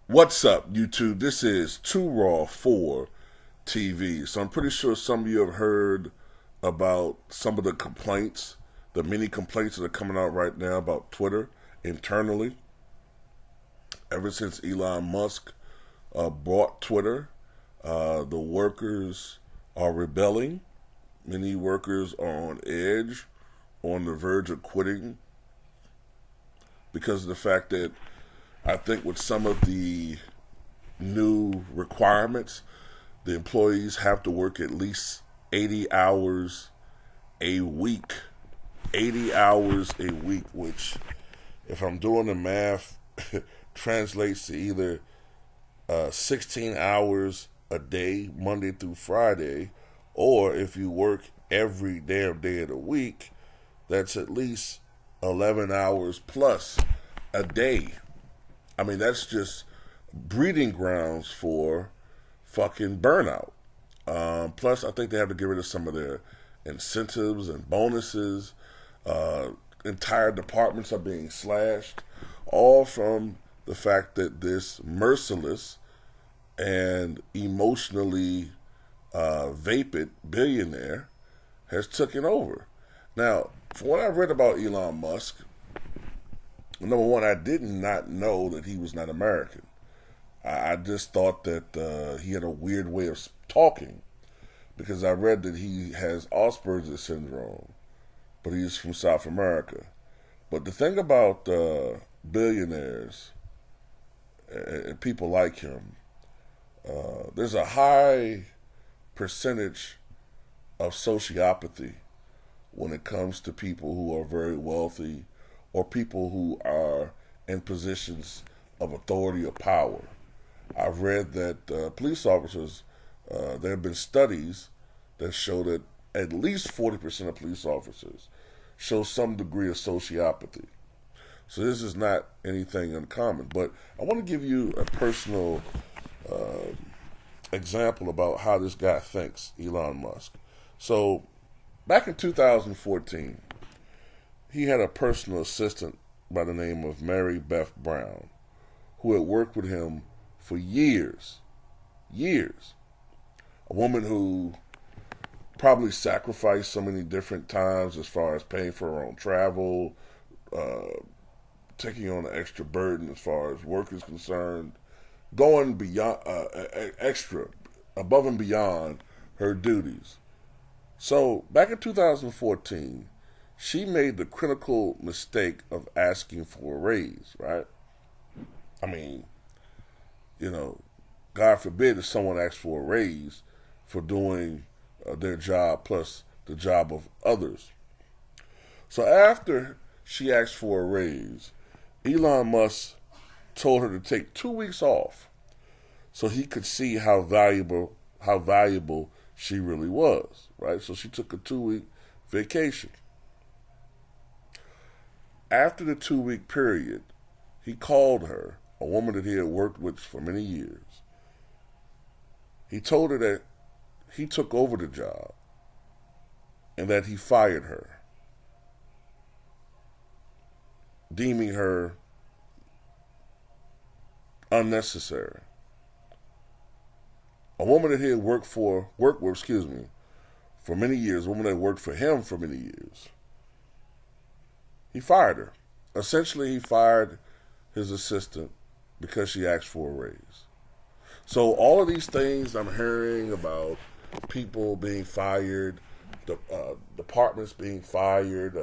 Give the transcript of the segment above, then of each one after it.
What's up, YouTube? This is Too Raw for TV. So I'm pretty sure some of you have heard about some of the complaints, the many complaints that are coming out right now about Twitter internally. Ever since Elon Musk bought Twitter, the workers are rebelling. Many workers are on edge, on the verge of quitting because of the fact that I think with some of the new requirements, the employees have to work at least 80 hours a week. 80 hours a week, which, if I'm doing the math, translates to either 16 hours a day, Monday through Friday, or if you work every damn day of the week, that's at least 11 hours plus a day. I mean, that's just breeding grounds for fucking burnout. Plus, I think they have to get rid of some of their incentives and bonuses. Entire departments are being slashed, all from the fact that this merciless and emotionally vapid billionaire has taken over. Now, from what I read about Elon Musk, number one, I did not know that he was not American. I just thought that he had a weird way of talking because I read that he has Asperger's syndrome, but he's from South America. But the thing about billionaires and people like him, there's a high percentage of sociopathy when it comes to people who are very wealthy or people who are in positions of authority or power. I've read that police officers, there have been studies that show that at least 40% of police officers show some degree of sociopathy. So this is not anything uncommon. But I want to give you a personal example about how this guy thinks, Elon Musk. So back in 2014, he had a personal assistant by the name of Mary Beth Brown, who had worked with him for years. Years. A woman who probably sacrificed so many different times as far as paying for her own travel, taking on an extra burden as far as work is concerned, going beyond, extra, above and beyond her duties. So back in 2014, she made the critical mistake of asking for a raise, right? I mean, God forbid if someone asks for a raise for doing their job plus the job of others. So after she asked for a raise, Elon Musk told her to take 2 weeks off so he could see how valuable she really was, right? So she took a 2 week vacation. After the 2 week period, he called her, a woman that he had worked with for many years. He told her that he took over the job and that he fired her, deeming her unnecessary. A woman that he had worked with, for many years, a woman that worked for him for many years. He fired her. Essentially, he fired his assistant because she asked for a raise. So all of these things I'm hearing about people being fired, departments being fired,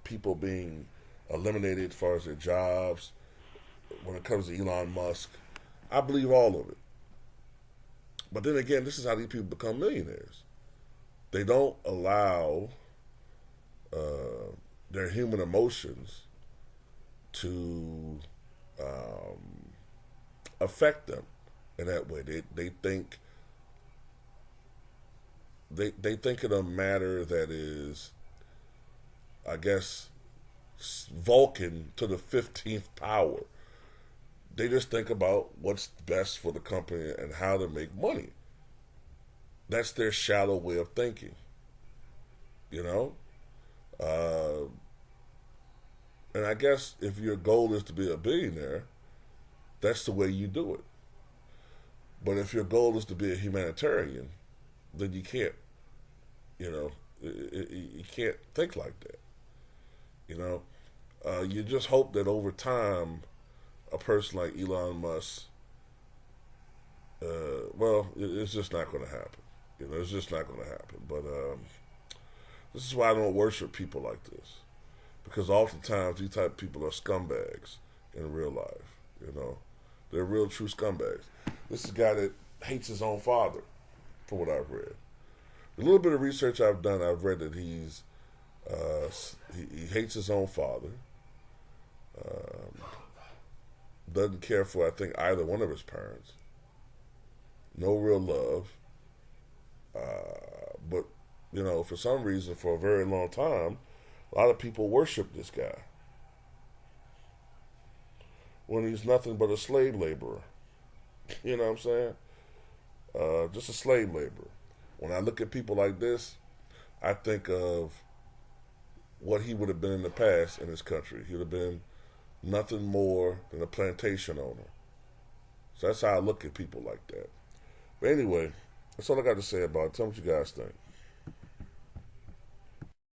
people being eliminated as far as their jobs, when it comes to Elon Musk, I believe all of it. But then again, this is how these people become millionaires. They don't allow their human emotions to affect them in that way. They think they think in a matter that is, I guess, Vulcan to the 15th power. They just think about what's best for the company and how to make money. That's their shallow way of thinking, you know? And I guess if your goal is to be a billionaire, that's the way you do it. But if your goal is to be a humanitarian, then you can't, you know, you can't think like that. You know, you just hope that over time, a person like Elon Musk, well, it's just not going to happen. You know, it's just not going to happen. But this is why I don't worship people like this, because oftentimes these type of people are scumbags in real life. You know, they're real true scumbags. This is a guy that hates his own father, from what I've read. The little bit of research I've done, I've read that he hates his own father. Doesn't care for, I think, either one of his parents. No real love. But, you know, for some reason, for a very long time, a lot of people worship this guy when he's nothing but a slave laborer. You know what I'm saying? Just a slave laborer. When I look at people like this, I think of what he would have been in the past in this country. He would have been nothing more than a plantation owner. So that's how I look at people like that. But anyway, that's all I got to say about it. Tell me what you guys think.